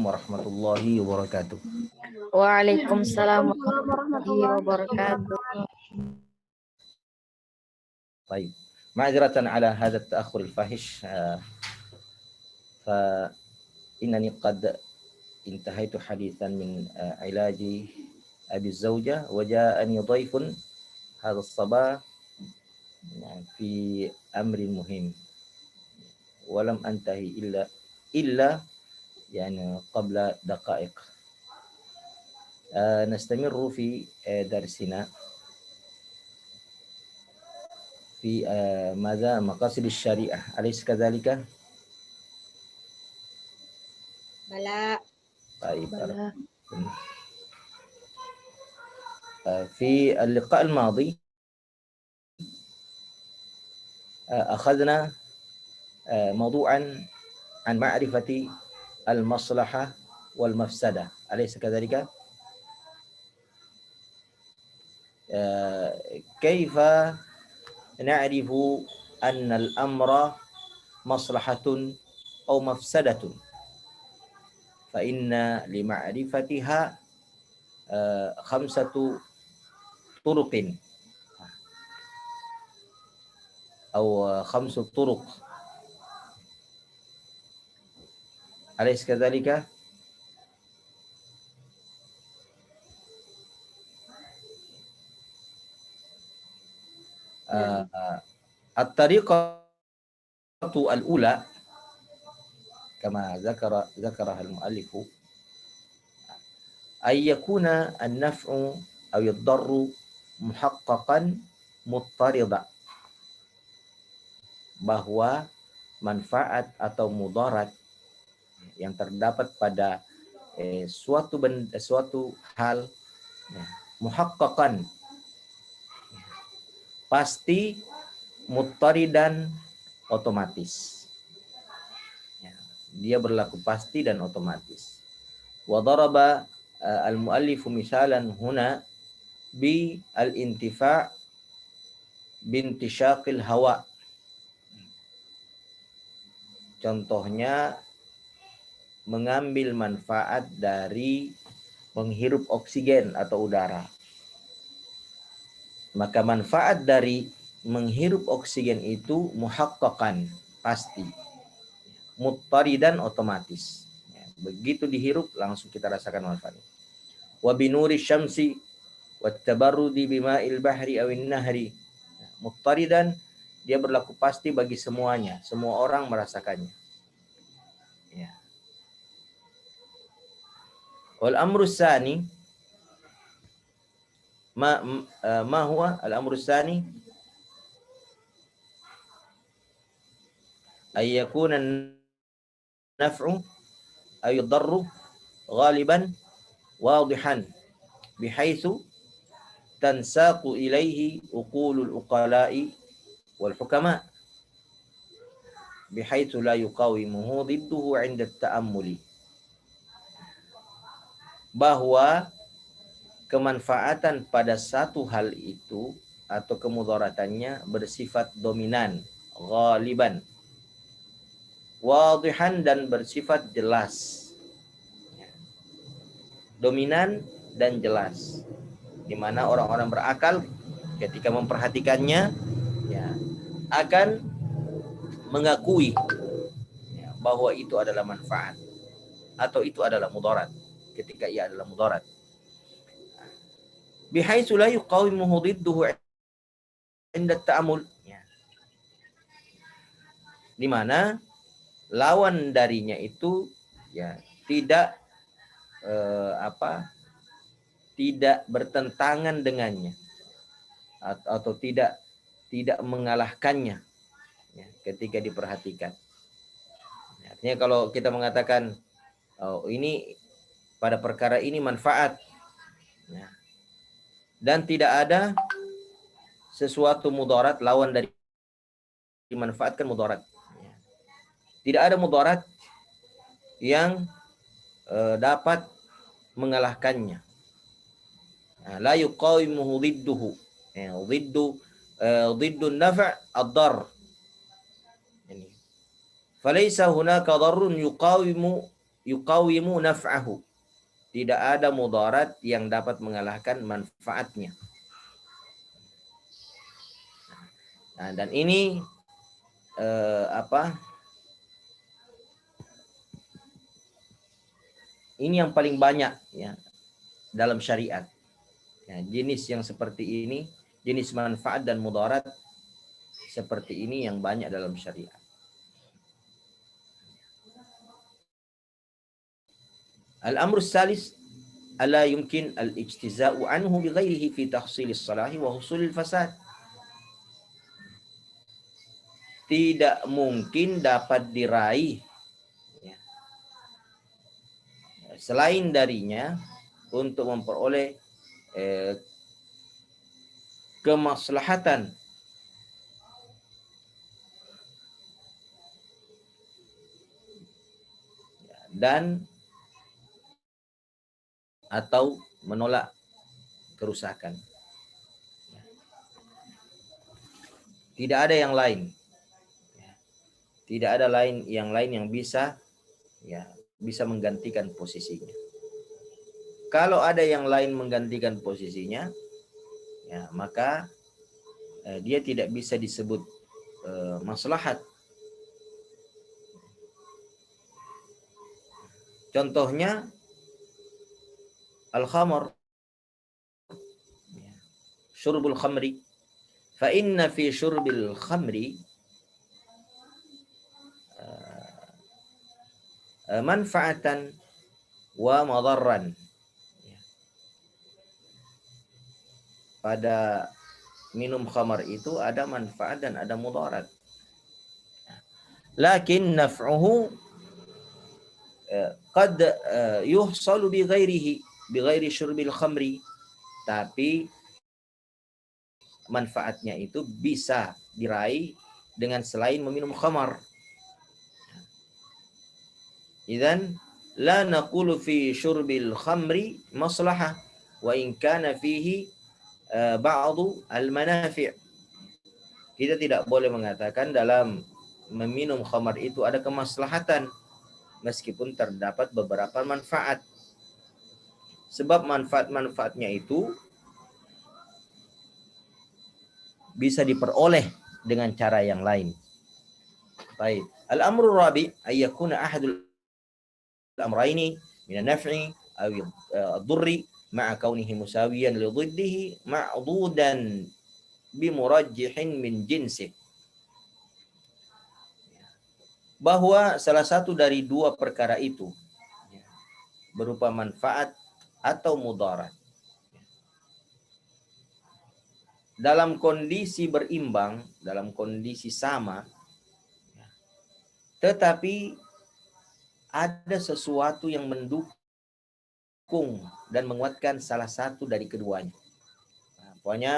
Warahmatullahi wabarakatuh. Waalaikumsalam warahmatullahi wabarakatuh. طيب معذرة على هذا التأخر الفاحش فإنني قد انتهيت حديثا من علاج أبي الزوجة وجاءني ضيف هذا الصباح في أمر مهم ولم أنتهي إلا يعني قبل دقائق. نستمر في درسنا في ماذا مقاصد الشريعة أليس كذلك؟ Bala. طيب في اللقاء الماضي أخذنا موضوعا عن معرفة المصلحة والمفسدة أليس كذلك؟ كيف نعرف أن الأمر مصلحة أو مفسدة؟ فإن لمعرفتها 5 طرق أو 5 طرق أليس كذلك؟ الطريقة الأولى كما ذكرها المؤلف أن يكون النفع أو الضر محققا مضطردا, bahwa manfaat atau mudarat yang terdapat pada suatu hal muhaqqaqan pasti, muttaridan otomatis. Dia berlaku pasti dan otomatis. Wa daraba al-muallifu misalan huna bi al-intifa' bintishaqil hawa. Contohnya mengambil manfaat dari menghirup oksigen atau udara. Maka manfaat dari menghirup oksigen itu muhaqqaqan, pasti. Muttaridan, otomatis. Begitu dihirup langsung kita rasakan manfaatnya. Wa binuri syamsi wat tabarrudi bima'il bahri awin nahri. Muttaridan, dia berlaku pasti bagi semuanya, semua orang merasakannya. Ya. Wal amru tsani ma huwa al-amru tsani ay yakuna an-naf'u ay ad-darru ghaliban wadihan bihaitsu tansaqu ilaihi uqulul uqala'i wal hukama bihaitsu la yuqawimuhu didduhu 'inda at-ta'ammuli. Bahwa kemanfaatan pada satu hal itu atau kemudaratannya bersifat dominan, ghaliban, wadihan, dan bersifat jelas. Dominan dan jelas, di mana orang-orang berakal ketika memperhatikannya akan mengakui bahwa itu adalah manfaat atau itu adalah mudarat ketika ia adalah mudarat. Bihaitsu la yuqawimuhu didduhu 'inda ta'ammul. Di mana lawan darinya itu tidak tidak bertentangan dengannya atau tidak mengalahkannya ketika diperhatikan. Artinya kalau kita mengatakan ini pada perkara ini manfaat dan tidak ada sesuatu mudarat lawan dari dimanfaatkan mudarat. Tidak ada mudarat yang dapat mengalahkannya. La yuqawimuhu didduhu. Diddu an-naf' ad-darr. Falaysa hunaka darrun yuqawimu yuqawimu naf'ahu. Tidak ada mudarat yang dapat mengalahkan manfaatnya. Nah, dan ini ini yang paling banyak ya dalam syariat. Ya, jenis yang seperti ini, jenis manfaat dan mudarat seperti ini yang banyak dalam syariat. Al-amru salis ala yumkin al-ijtiza'u anhu bighairihi fi tahsilis salahi wa husulil fasad. Tidak mungkin dapat diraih ya, selain darinya untuk memperoleh kemaslahatan dan atau menolak kerusakan. Tidak ada yang lain. Tidak ada yang lain yang bisa menggantikan posisinya. Kalau ada yang lain menggantikan posisinya, ya, maka dia tidak bisa disebut maslahat. Contohnya al-khamr, syurbul khamri. Fa inna fi syurbil khamri manfaatan wa madarran. Pada minum khamar itu ada manfaat dan ada mudarat. Lakin naf'uhu qad yuhsalu bi ghairi syurbil khamri. Tapi manfaatnya itu bisa diraih dengan selain meminum khamar. Idzan la naqulu fi syurbil khamri maslahah wa in kana fihi ba'du al-manafi'. Kita tidak boleh mengatakan dalam meminum khamar itu ada kemaslahatan meskipun terdapat beberapa manfaat. Sebab manfaat-manfaatnya itu bisa diperoleh dengan cara yang lain. Baik. Al-amru rabi ay yakuna ahadul amrayni min an-naf'i aw ad-durri ma'a kaunihi musawiyan li dhiddihi ma'dudan bi murajjihin min jinsih. Bahwa salah satu dari dua perkara itu berupa manfaat atau mudarat dalam kondisi berimbang, dalam kondisi sama, tetapi ada sesuatu yang mendukung dan menguatkan salah satu dari keduanya. Nah, pokoknya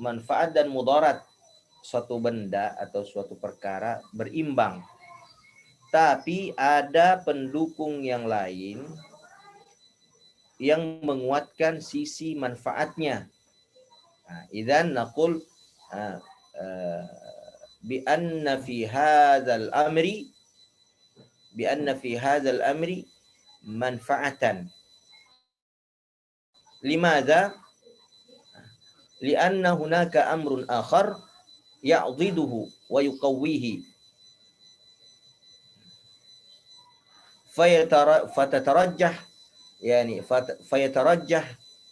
manfaat dan mudarat suatu benda atau suatu perkara berimbang, tapi ada pendukung yang lain yang menguatkan sisi manfaatnya. Nah, idzan naqul bi anna fi hadzal amri manfaatan. Limadza? Lianna hunaka amrun akhar ya'dhiduhu wa yuqawwihi. Fatatarajjah yani fayatarajjah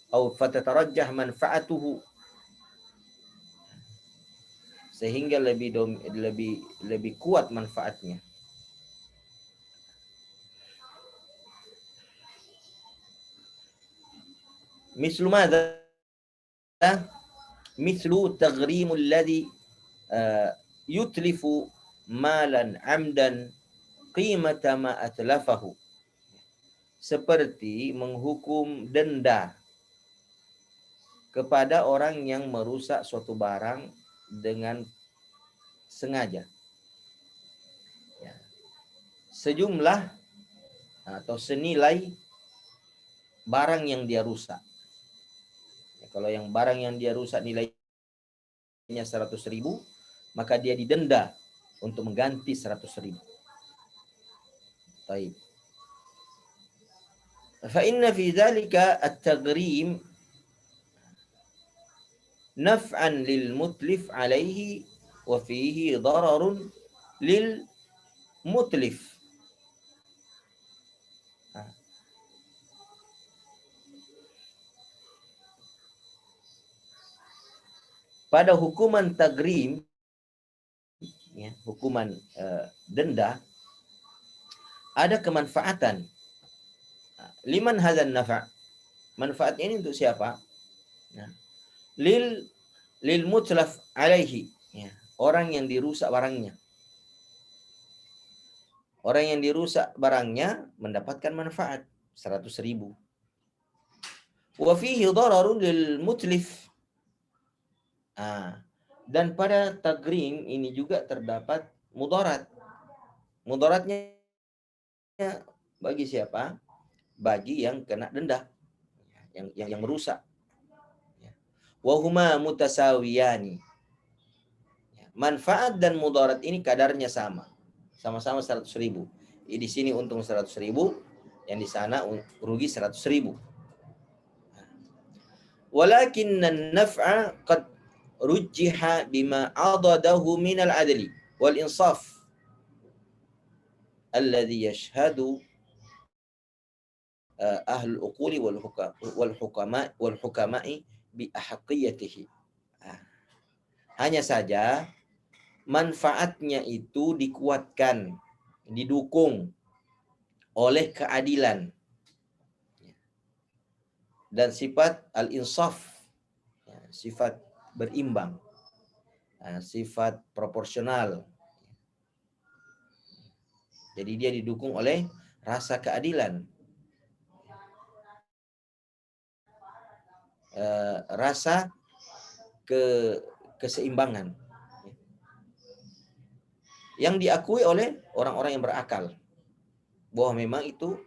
atau fatatarajjah manfaatuhu, sehingga lebih kuat manfaatnya. Mislu madza? Mislu taghrimul ladzi yutlifu malan amdan qimata ma atlafahu. Seperti menghukum denda kepada orang yang merusak suatu barang dengan sengaja. Ya. Sejumlah atau senilai barang yang dia rusak. Ya, kalau yang barang yang dia rusak nilainya 100.000, maka dia didenda untuk mengganti 100.000. Baik. Fa inna fi dzalika at-taghrim naf'an lil mutlif alaihi wa fihi dararun lil mutlif. Pada hukuman tagrim, ya, hukuman denda, ada kemanfaatan. Liman hadzal nafa'? Manfaat ini untuk siapa? Ya. Lil mutlaf alaihi, ya, orang yang dirusak barangnya. Orang yang dirusak barangnya mendapatkan manfaat 100.000. Wa fihi dararun lil mutlif. Dan pada tagrim ini juga terdapat mudarat. Mudaratnya bagi siapa? Bagi yang kena denda, yang merusak. Wa huma mutasawiyani. Manfaat dan mudarat ini kadarnya sama. Sama-sama 100.000. Di sini untung 100.000, yang di sana rugi 100.000. Walakin an-naf'a qad rujjiha bima adadahu min al-adli wal insaf alladhi yashhadu ahlul uquli wal hukama'i bi ahqiyatihi. Hanya saja manfaatnya itu dikuatkan, didukung oleh keadilan dan sifat al-insaf, sifat berimbang, sifat proporsional. Jadi dia didukung oleh rasa keadilan, rasa keseimbangan yang diakui oleh orang-orang yang berakal bahwa memang itu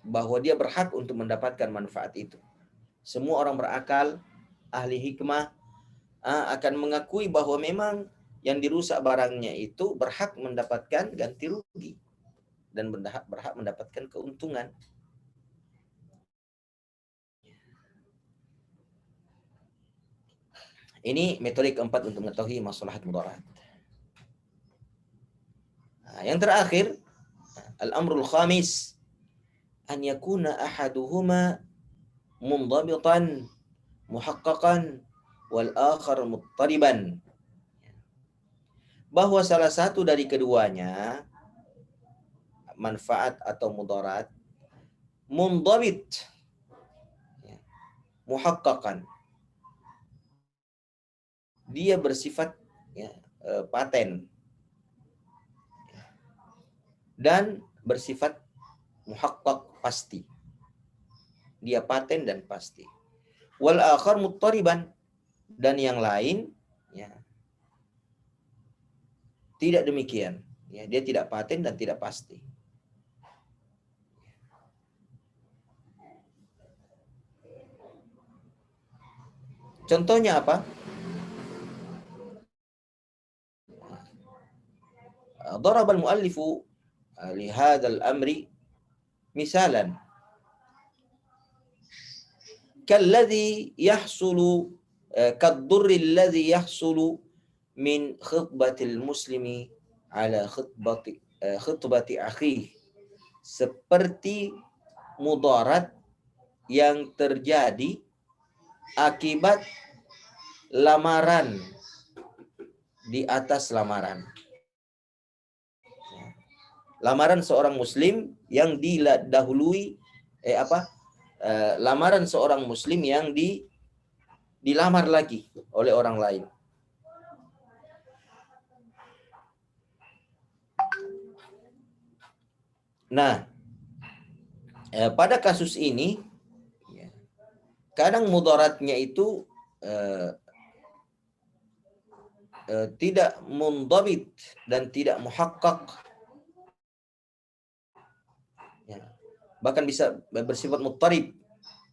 bahwa dia berhak untuk mendapatkan manfaat itu. Semua orang berakal, ahli hikmah akan mengakui bahwa memang yang dirusak barangnya itu berhak mendapatkan ganti rugi dan berhak mendapatkan keuntungan. Ini metode keempat untuk mengetahui maslahat mudarat. Yang terakhir, al-amrul khamis, an yakuna ahaduhuma mundabitan muhaqqaqan wal akhar muttariban. Bahwa salah satu dari keduanya, manfaat atau mudarat, mundabit, muhaqqaqan, dia bersifat paten dan bersifat muhaqqaq, pasti. Dia paten dan pasti. Wal akhar muttariban, dan yang lain tidak demikian. Dia tidak paten dan tidak pasti. Contohnya apa? ضرب المؤلف لهذا الأمر مثالا كالذي يحصل كالضر الذي يحصل من خطبة المسلم على خطبة أخيه, seperti mudarat yang terjadi akibat lamaran di atas lamaran. Lamaran seorang muslim yang didahului lamaran seorang muslim yang dilamar lagi oleh orang lain. Nah, pada kasus ini kadang mudaratnya itu tidak mundabit dan tidak muhaqqaq, bahkan bisa bersifat muttarib.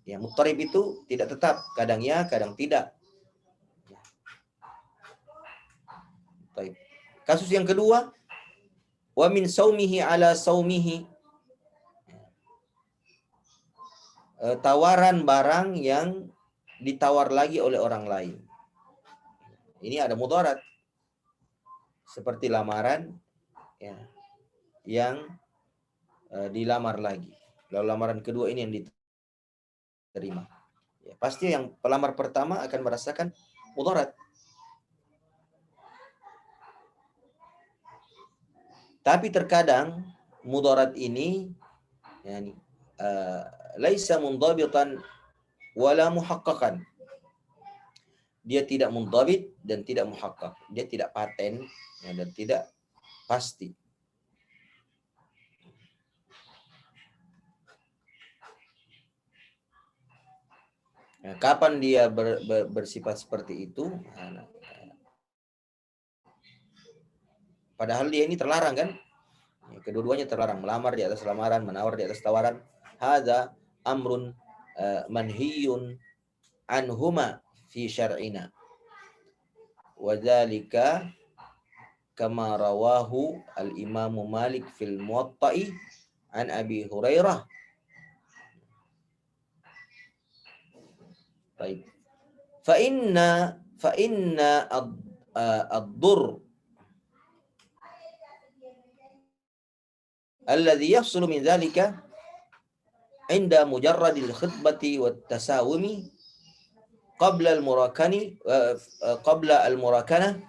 Muttarib itu tidak tetap, kadang ya, kadang tidak. Kasus yang kedua, Wa min saumihi ala saumihi, tawaran barang yang ditawar lagi oleh orang lain. Ini ada mudarat. Seperti lamaran ya, yang dilamar lagi. Lalu lamaran kedua ini yang diterima. Ya, pasti yang pelamar pertama akan merasakan mudarat. Tapi terkadang mudarat ini yani, laisa mundhabitan wala muhaqqaqan. Dia tidak mundhabit dan tidak muhaqqaq. Dia tidak paten ya, dan tidak pasti. Nah, kapan dia bersifat seperti itu? Nah, padahal dia ini terlarang kan? Kedua-duanya terlarang, melamar di atas lamaran, menawar di atas tawaran. Hadza amrun manhiyun anhuma fi syar'ina. Wa dzalika kama rawahu al-Imam Malik fil Muwatta'i an Abi Hurairah. Baik. Fa inna ad-dur alladhi yahsulu min dzalika inda mujarradil khutbati wat tasawumi qabla al-murakana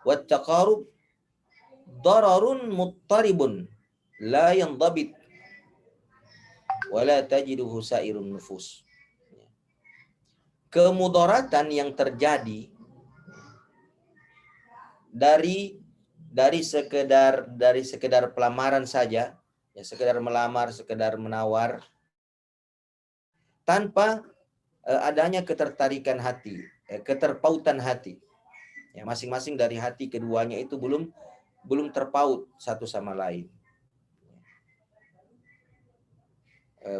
wat taqarub dararun muttaribun la yandabit wa la tajiduhu sairun nufus. Kemudaratan yang terjadi dari sekedar pelamaran saja, ya sekedar melamar, sekedar menawar, tanpa adanya ketertarikan hati, keterpautan hati. Ya, masing-masing dari hati keduanya itu belum terpaut satu sama lain.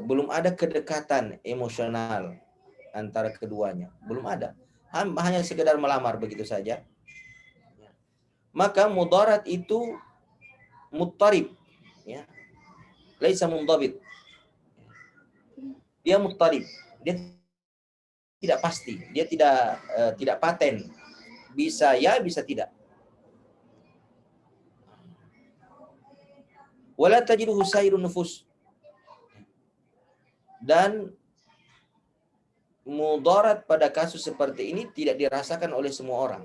Belum ada kedekatan emosional antara keduanya, belum ada. Hanya sekedar melamar begitu saja. Maka mudarat itu muttarib, ya. Laisa mundhabit. Dia muttarib, dia tidak pasti, dia tidak paten. Bisa ya, bisa tidak. Wala tajiduhu sairun nufus. Dan mudarat pada kasus seperti ini tidak dirasakan oleh semua orang.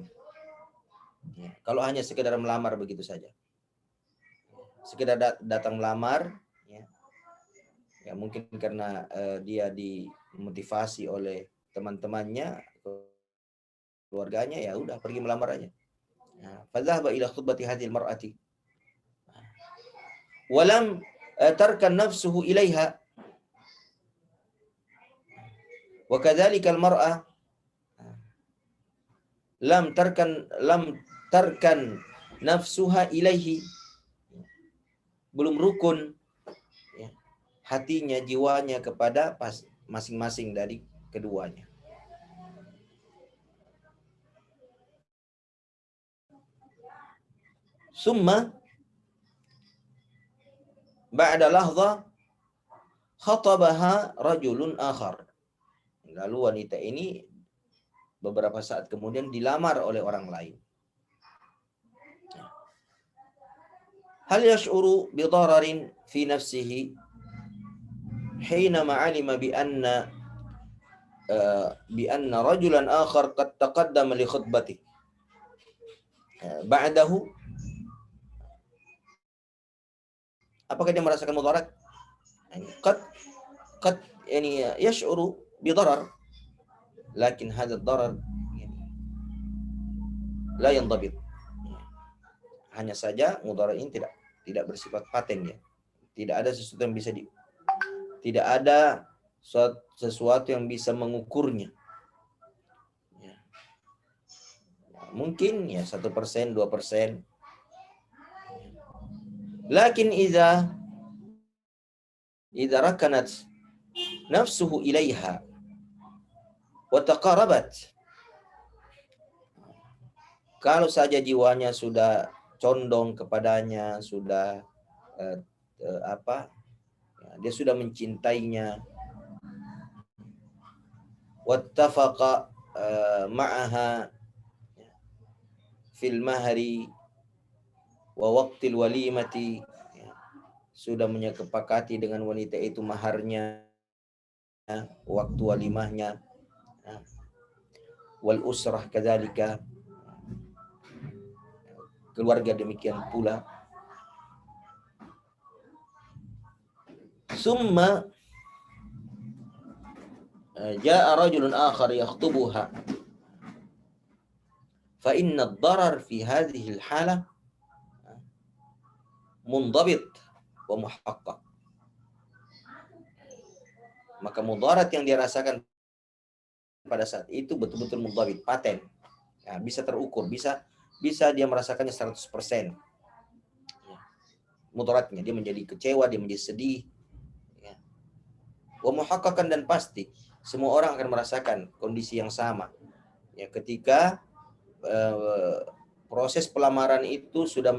Ya, kalau hanya sekedar melamar begitu saja, sekedar datang melamar, ya mungkin karena dia dimotivasi oleh teman-temannya, keluarganya, ya udah pergi melamar aja. Fadhahaba ila khutbati hadhil mar'ati walam tarkan nafsuhu ilaiha wa kadzalika al-mar'ah lam tarkan nafsuha ilaihi, belum rukun ya, hatinya, jiwanya kepada masing-masing dari keduanya. Summa ba'da lahdha khatabaha rajulun akhar. Lalu wanita ini beberapa saat kemudian dilamar oleh orang lain. Hal yash'uru bi dararin fi nafsihi hina ma'alima bi anna rajulan akhar qad taqaddama li khutbati ba'dahu. Apakah dia merasakan mudarat? Qad yani yash'uru bi darar, lakin hadha ad-darar la yandabit. Hanya saja mudarat ini tidak bersifat paten ya. Tidak ada sesuatu yang bisa tidak ada sesuatu yang bisa mengukurnya. Ya. Mungkin ya 1%, 2%. Lakin idza rakanat nafsuhu ilaiha wa taqarabat, kalau saja jiwanya sudah condong kepadanya, sudah dia sudah mencintainya. Wattafaqa ma'aha fil mahri wa waqtil walimati, sudah menyepakati dengan wanita itu maharnya, waktu walimahnya, wal usrah kadzalika, keluarga demikian pula. Summa jaa rajulun akhar yakhtubuha fa inna ad-darar fi hadhihi al-halah mundabit wa muhaqqaq. Maka mudarat yang dia rasakan pada saat itu betul-betul mundabit, paten. Ya, bisa terukur, bisa dia merasakannya 100%. Ya. Mudaratnya, dia menjadi kecewa, dia menjadi sedih. Ya. Wa muhaqqaqan, dan pasti semua orang akan merasakan kondisi yang sama. Ya, ketika proses pelamaran itu sudah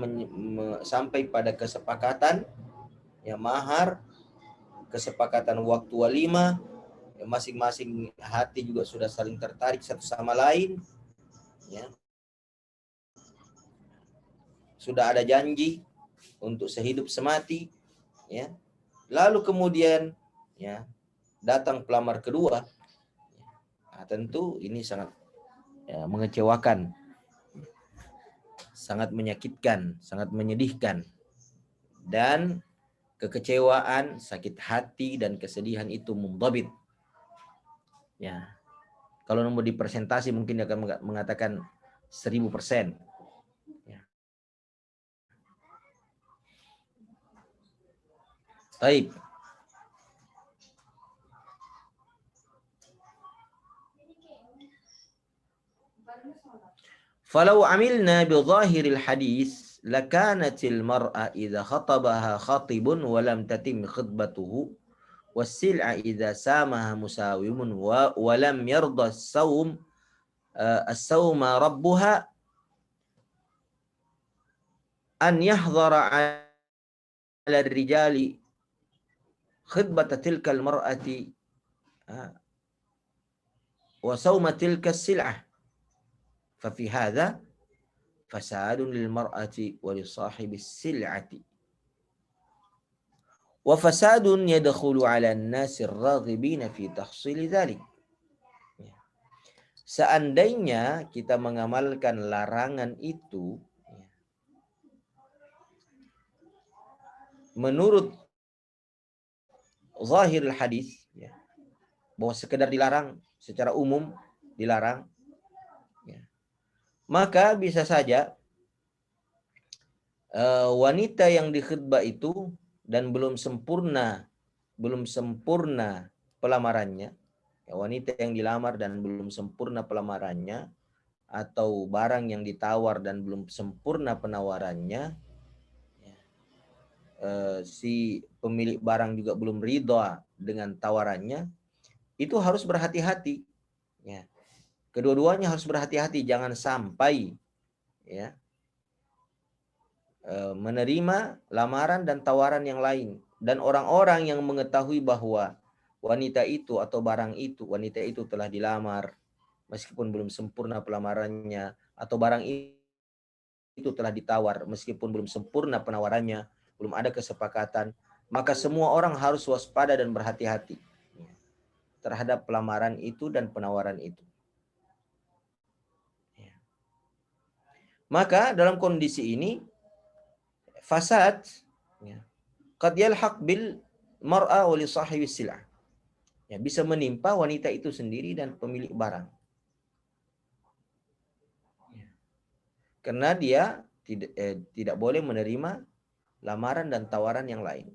sampai pada kesepakatan, ya, mahar, kesepakatan waktu walimah, ya, masing-masing hati juga sudah saling tertarik satu sama lain, ya. Sudah ada janji untuk sehidup semati, ya. Lalu kemudian, ya, datang pelamar kedua. Nah, tentu ini sangat, ya, mengecewakan, sangat menyakitkan, sangat menyedihkan, dan kekecewaan, sakit hati, dan kesedihan itu mundabit. Ya, kalau nomor di persentase mungkin dia akan mengatakan 1000%. Ya. Baik. Falau amilna bi zahiril hadis lakanatil mar'a idza khatabaha khatibun wa lam tatim khutbatuhu was-sil'a idza samaha musawimun wa lam yarda as-sawm as-sawma rabbuha an yahdhara 'ala ar-rijali khutbata tilka al-mar'ati wa sawma tilka as-sil'ah. ففي هذا فساد للمرأة ولصاحب السلعة وفساد يدخل على الناس الراغبين في تحصيل ذلك. Seandainya kita mengamalkan larangan itu menurut zahir hadis, bahwa sekedar dilarang secara umum, dilarang, maka bisa saja wanita yang dikhutbah itu dan belum sempurna pelamarannya, ya, wanita yang dilamar dan belum sempurna pelamarannya, atau barang yang ditawar dan belum sempurna penawarannya, ya, si pemilik barang juga belum ridha dengan tawarannya, itu harus berhati-hati, ya. Kedua-duanya harus berhati-hati, jangan sampai, ya, menerima lamaran dan tawaran yang lain. Dan orang-orang yang mengetahui bahwa wanita itu atau barang itu, wanita itu telah dilamar meskipun belum sempurna pelamarannya, atau barang itu telah ditawar meskipun belum sempurna penawarannya, belum ada kesepakatan, maka semua orang harus waspada dan berhati-hati terhadap pelamaran itu dan penawaran itu. Maka dalam kondisi ini fasad qad yalhaq bil mar'a wa li sahibi sil'ah, ya, bisa menimpa wanita itu sendiri dan pemilik barang, karena dia tidak boleh menerima lamaran dan tawaran yang lain.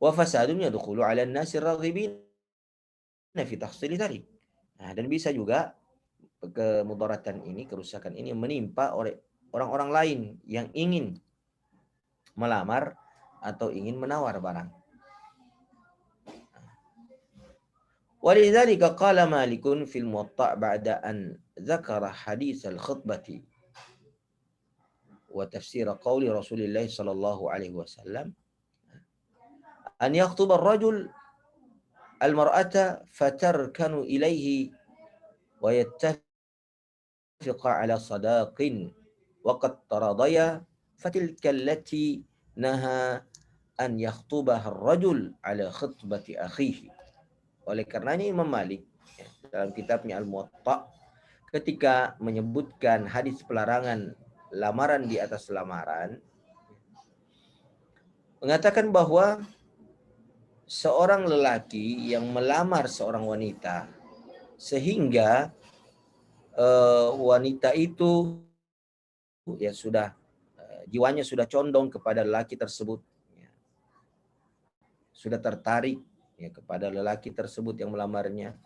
Wa fasadun yadkhulu 'ala an-nasi ar-raghibin fi tahsil dzalik. Nah, dan bisa juga kemudaratan ini, kerusakan ini menimpa oleh orang-orang lain yang ingin melamar atau ingin menawar barang. Walidzalika qala Malikun fil Muwatta' ba'da an dzakara hadits al-khutbati wa tafsir qauli Rasulillah sallallahu alaihi wasallam an yakhthuba ar-rajul al-mar'ata fatarkanu ilaihi wa yattafiqa ala sadaqin wa qad taradaya fatilka allati naha an yakhtubaha ar-rajul ala khutbati akhihi. Oleh karenanya Imam Malik dalam kitabnya Al-Muwatta ketika menyebutkan hadis pelarangan lamaran di atas lamaran mengatakan bahwa seorang lelaki yang melamar seorang wanita sehingga wanita itu ya sudah jiwanya sudah condong kepada lelaki tersebut, ya, sudah tertarik ya kepada lelaki tersebut yang melamarnya.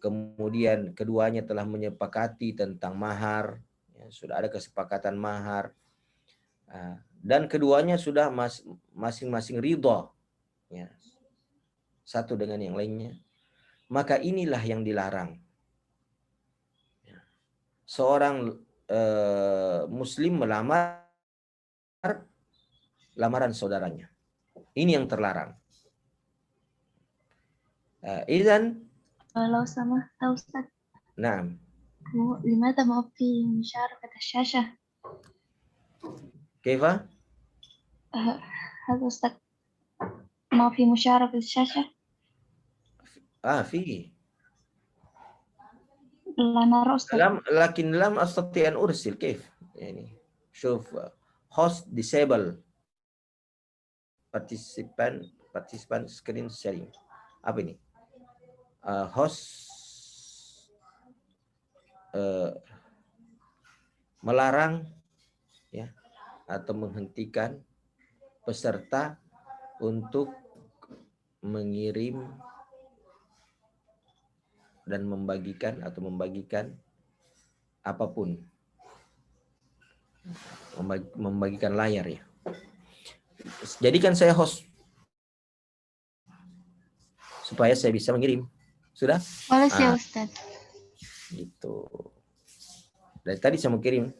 Kemudian keduanya telah menyepakati tentang mahar, ya, sudah ada kesepakatan mahar, dan keduanya sudah masing-masing ridha, ya, satu dengan yang lainnya. Maka inilah yang dilarang. Seorang muslim melamar lamaran saudaranya. Ini yang terlarang. Idzan لو سمحت يا أستاذ، na'am. لماذا ما في مشاركة الشاشة؟ Kaifa? هذا أستاذ ما في مشاركة الشاشة؟ في. لا نرى أستاذ. لكن لم أستطيع أن أرسل. كيف؟ يعني شوف host disable participant screen sharing. Apa ini? Host melarang ya atau menghentikan peserta untuk mengirim dan membagikan apapun, membagikan layar ya. Jadikan saya host supaya saya bisa mengirim. Sudah? Boleh sih Ustaz. Gitu. Dari tadi saya mau kirim.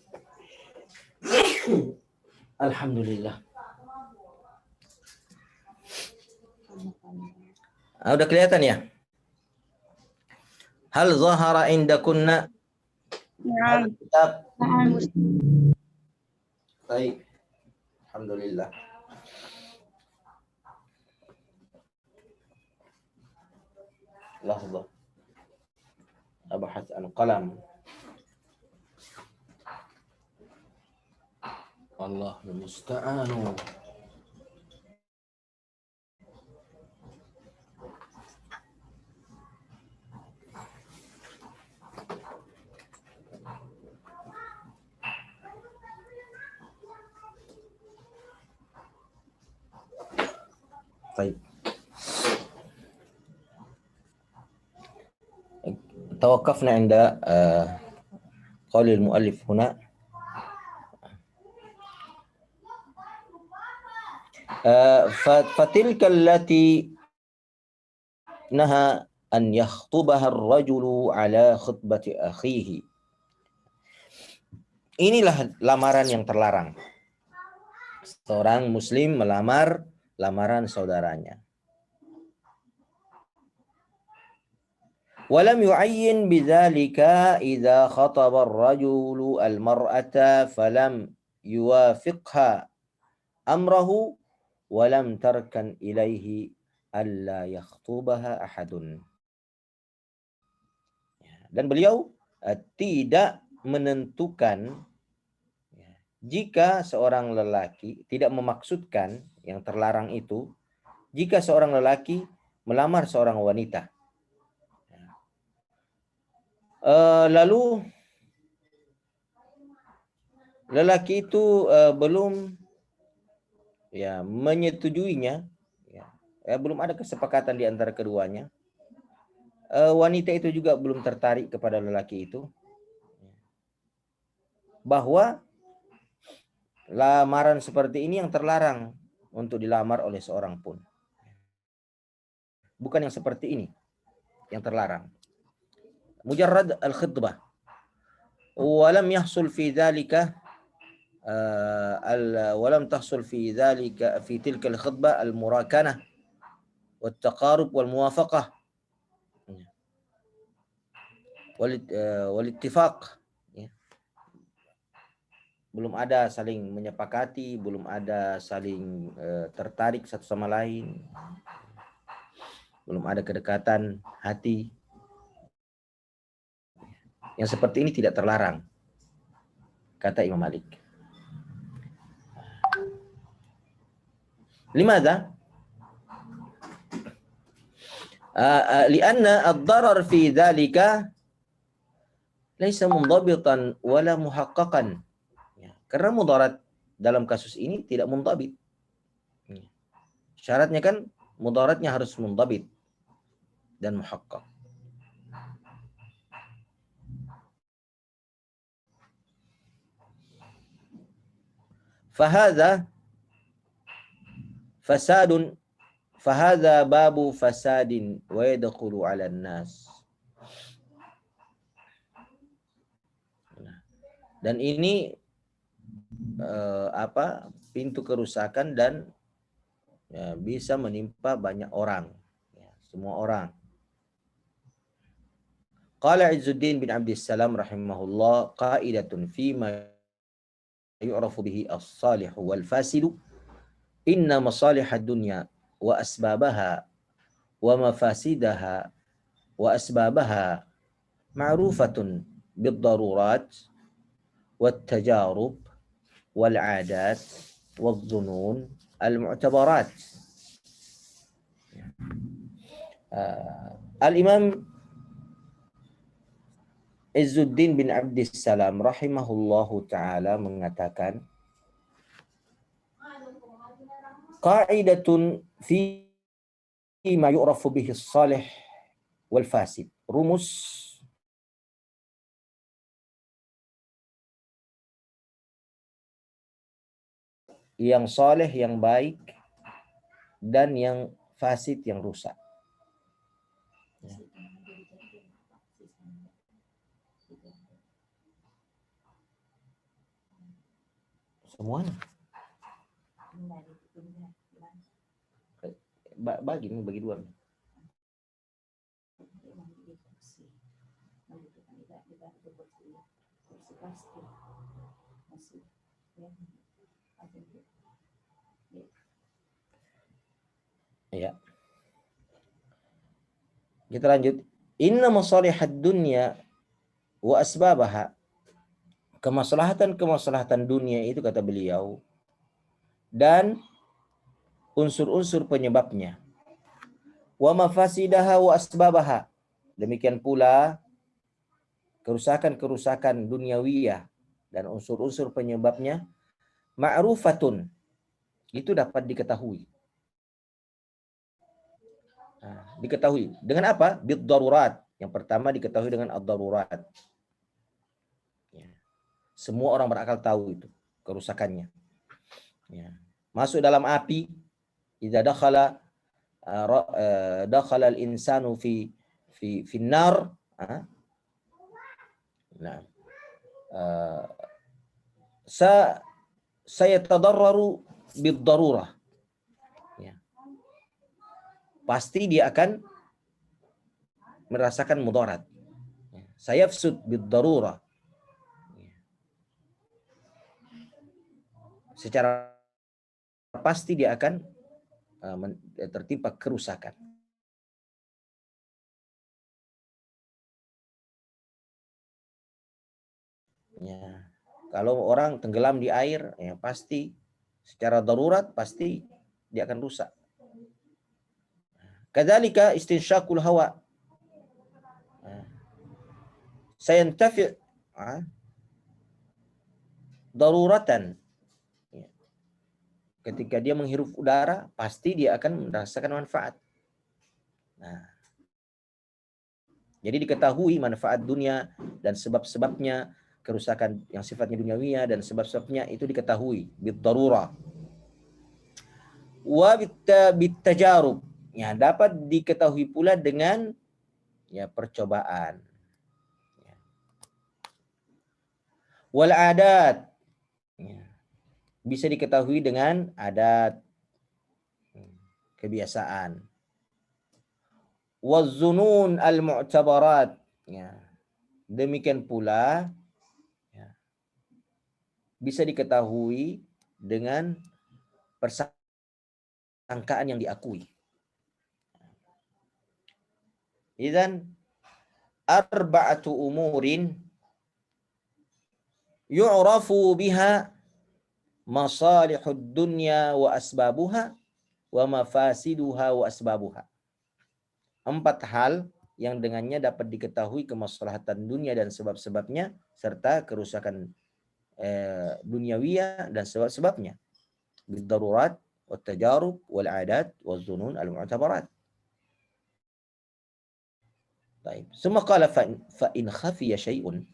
Alhamdulillah. Udah kelihatan ya? Hal zahara indakunna? Naam. Baik. Alhamdulillah. لحظة أبحث عن قلم. الله المستعان. طيب توقفنا عند قول المؤلف هنا فتلك التي نهى أن يخطبها الرجل على خطبة أخيه. Inilah lamaran yang terlarang. Seorang muslim melamar lamaran saudaranya. ولم يعين بذلك إذا خطب الرجل المرأة فلم يوافقها أمره ولم تركن إليه ألا يخطبها أحد. Dan beliau tidak menentukan jika seorang lelaki tidak memaksudkan yang terlarang itu, jika seorang lelaki melamar seorang wanita. Lalu lelaki itu belum ya menyetujuinya, belum ada kesepakatan di antara keduanya. Wanita itu juga belum tertarik kepada lelaki itu, bahwa lamaran seperti ini yang terlarang untuk dilamar oleh seorang pun. Bukan yang seperti ini yang terlarang. Mujarrad al-khitbah. Wa lam yahsul fi dzalika ولم تحصل في ذلك في تلك الخطبة المراكنة والتقارب والموافقة والاتفاق. Belum ada saling menyepakati, belum ada saling tertarik satu sama lain, belum ada kedekatan hati. Yang seperti ini tidak terlarang, kata Imam Malik. Limadha? Lianna ad-darar fi dzalika laisa mundhabitan wala muhaqqaqan. Karena mudarat dalam kasus ini tidak mundhabit. Syaratnya kan mudaratnya harus mundhabit dan muhaqqaq. Fahadha fasadun fahadha babu fasadin wa yadkhulu 'ala an-nas. Dan ini pintu kerusakan dan bisa menimpa banyak orang, semua orang. Qala Izzuddin bin Abdissalam rahimahullah, qaidatun fima yu'rafu bihi as-salihu wal fasidu inna masalihad dunya wa asbabaha wa mafasidaha wa asbabaha ma'rufatun bid-darurat wat tajarub wal 'adat wal dhunun al-mu'tabarat. Al-Imam Izzuddin bin Abdissalam rahimahullahu ta'ala mengatakan, qa'idatun fi ma yu'rafu bihi as-salih wal fasid. Rumus yang saleh, yang baik, dan yang fasid, yang rusak. Semuanya. Bagi dua. Ya. Kita lanjut. Inna masalihad dunya wa asbabaha. Kemaslahatan dunia itu, kata beliau, dan unsur-unsur penyebabnya. Wa mafasidaha wa asbabaha. Demikian pula kerusakan-kerusakan duniawiyah dan unsur-unsur penyebabnya ma'rufatun. Itu dapat diketahui. Diketahui dengan apa? Bid-darurat. Yang pertama diketahui dengan ad-darurat. Semua orang berakal tahu itu kerusakannya. Masuk dalam api, idza dakhala al-insanu fi nar, sayatadarraru bid-darurah. Pasti dia akan merasakan mudarat. Sayafsud bid-darurah. Secara pasti dia akan tertimpa kerusakan. Kalau orang tenggelam di air, pasti secara darurat pasti dia akan rusak. Kadzalika istinsyaqul hawa. Sayantafi' daruratan. Ketika dia menghirup udara, pasti dia akan merasakan manfaat. Jadi diketahui manfaat dunia dan sebab-sebabnya, kerusakan yang sifatnya duniawiyah dan sebab-sebabnya itu diketahui bid-darurah. Wa bit-tajarub. Dapat diketahui pula dengan percobaan. Wal adat. bisa diketahui dengan adat, kebiasaan. Wazunun al-mu'tabarat, ya. Demikian pula ya, bisa diketahui dengan persangkaan yang diakui. Idzan arba'atu umurin yu'rafu biha masalihud dunya wa asbabuha wa mafasiduha wa asbabuha. 4 hal yang dengannya dapat diketahui kemaslahatan dunia dan sebab-sebabnya serta kerusakan duniawiyah dan sebab-sebabnya. Bidarurat wat tajarub wal adat waz zunun al mu'tabarat. Baik. Summa qala fa in khafiya syai'un.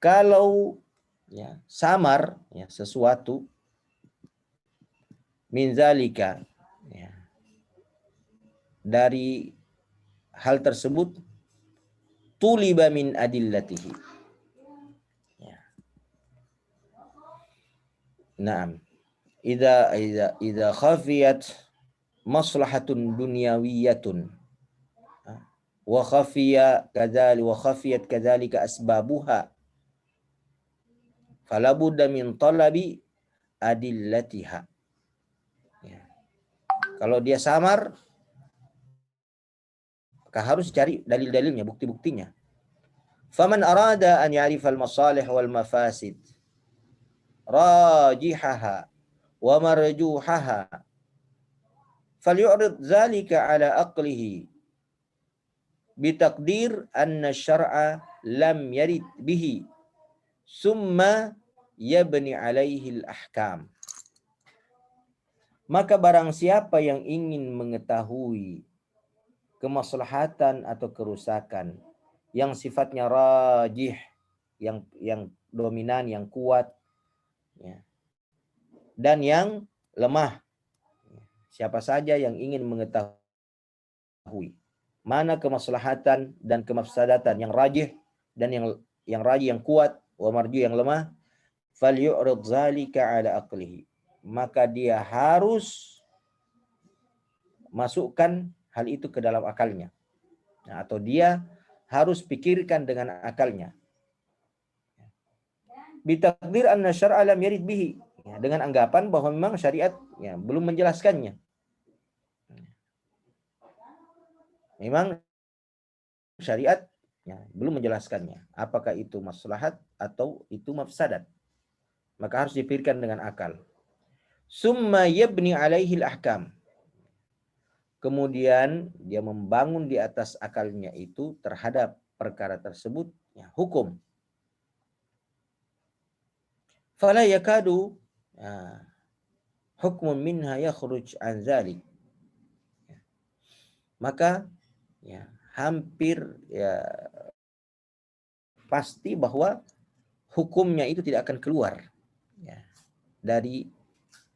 Kalau ya, samar ya, sesuatu min zalika ya, dari hal tersebut tuliba min adillatihi. Ya. Naam. Idza khafiyat maslahatun dunyawiyatun wa khafiyat kadzalika asbabuha fala budda min talabi adillatiha. Ya. Kalau dia samar, maka harus cari dalil-dalilnya, bukti-buktinya. Faman arada an ya'rifa al-masalih wal mafasid rajihaha wa marjuhaha falyu'rid dzalika ala aqlihi bitaqdir anna syar'a lam yarid bihi summa yabni alaihi al-ahkam. Maka barang siapa yang ingin mengetahui kemaslahatan atau kerusakan yang sifatnya rajih, yang dominan, yang kuat, ya, dan yang lemah. Siapa saja yang ingin mengetahui mana kemaslahatan dan kemafsadatan yang rajih dan yang rajih yang kuat, wa marjuh yang lemah, falyu'rid zalika ala aqlihi. Maka dia harus masukkan hal itu ke dalam akalnya. Nah, atau dia harus pikirkan dengan akalnya. Bitakdir anna syar'a lam yarid bihi. Ya, dengan anggapan bahwa memang syariat ya, belum menjelaskannya. Memang syariat ya, belum menjelaskannya. Apakah itu maslahat atau itu mafsadat. Maka harus dipikirkan dengan akal. Summa yabni alaihi al-ahkam. Kemudian dia membangun di atas akalnya itu terhadap perkara tersebut ya, hukum. Fala yakadu hukmun minha yakhruj an zalik. Maka ya, hampir ya pasti bahwa hukumnya itu tidak akan keluar ya, dari